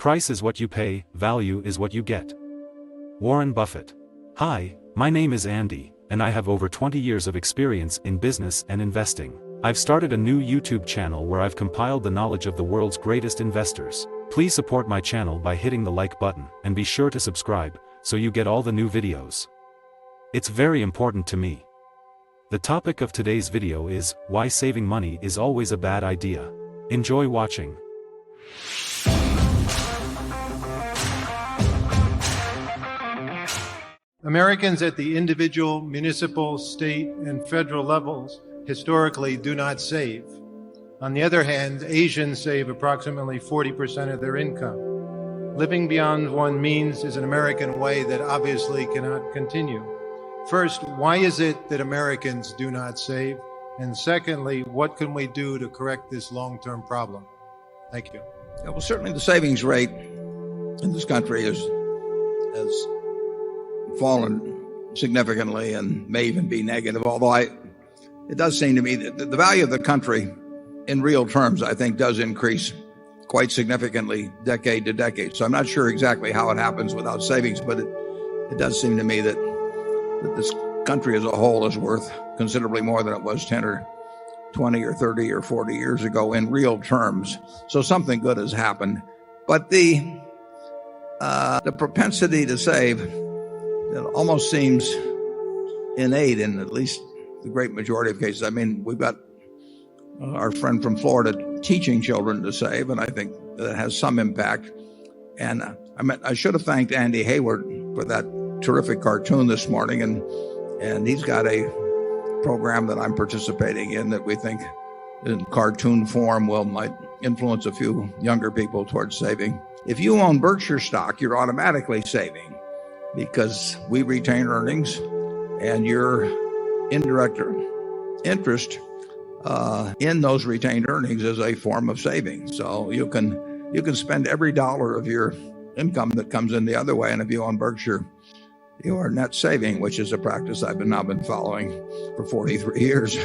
Price is what you pay, value is what you get. Warren Buffett. Hi, my name is Andy, and I have over 20 years of experience in business and investing. I've started a new YouTube channel where I've compiled the knowledge of the world's greatest investors. Please support my channel by hitting the like button, and be sure to subscribe, so you get all the new videos. It's very important to me. The topic of today's video is, why saving money is always a bad idea. Enjoy watching. Americans at the individual, municipal, state, and federal levels historically do not save. On the other hand, Asians save approximately 40% of their income. Living beyond one's means is an American way that obviously cannot continue. First, why is it that Americans do not save? And secondly, what can we do to correct this long-term problem? Thank you. Yeah, well, certainly the savings rate in this country has fallen significantly and may even be negative, although it does seem to me that the value of the country in real terms, I think, does increase quite significantly decade to decade. So I'm not sure exactly how it happens without savings, but it does seem to me that this country as a whole is worth considerably more than it was 10 or 20 or 30 or 40 years ago in real terms. So something good has happened. But the propensity to save, it almost seems innate in at least the great majority of cases. I mean, we've got our friend from Florida teaching children to save, and I think that has some impact. And I should have thanked Andy Hayward for that terrific cartoon this morning, and he's got a program that I'm participating in that we think in cartoon form might influence a few younger people towards saving. If you own Berkshire stock, you're automatically saving because we retain earnings, and your indirect interest in those retained earnings is a form of saving. So you can spend every dollar of your income that comes in the other way, and if you own Berkshire, you are net saving, which is a practice I've now been following for 43 years,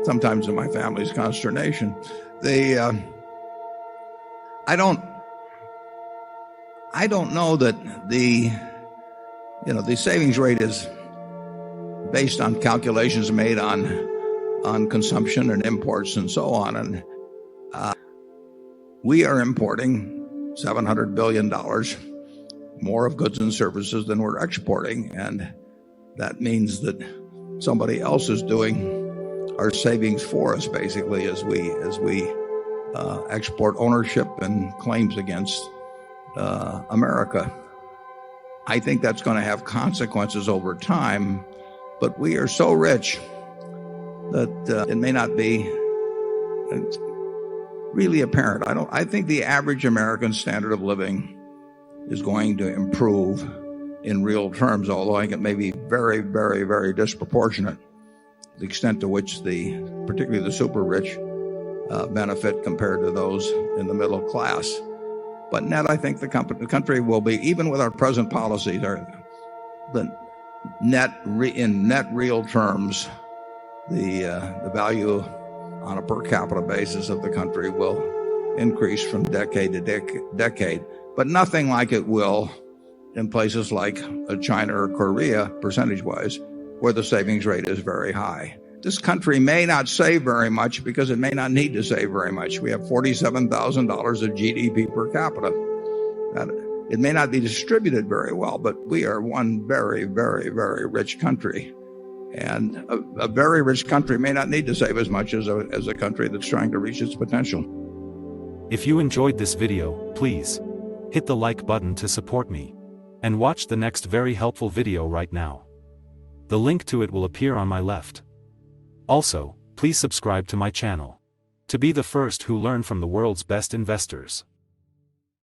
sometimes in my family's consternation. I don't know that the savings rate is based on calculations made on consumption and imports and so on. And we are importing $700 billion more of goods and services than we're exporting. And that means that somebody else is doing our savings for us, basically, as we export ownership and claims against America. I think that's going to have consequences over time, but we are so rich that it may not be really apparent. I think the average American standard of living is going to improve in real terms, although I think it may be very, very, very disproportionate, the extent to which particularly the super rich benefit compared to those in the middle class. But net, I think the country will be, even with our present policies, in net real terms, the value on a per capita basis of the country will increase from decade to decade, but nothing like it will in places like China or Korea, percentage-wise, where the savings rate is very high. This country may not save very much because it may not need to save very much. We have $47,000 of GDP per capita. It may not be distributed very well, but we are one very, very, very rich country. And a very rich country may not need to save as much as a country that's trying to reach its potential. If you enjoyed this video, please hit the like button to support me. And watch the next very helpful video right now. The link to it will appear on my left. Also, please subscribe to my channel to be the first who learn from the world's best investors.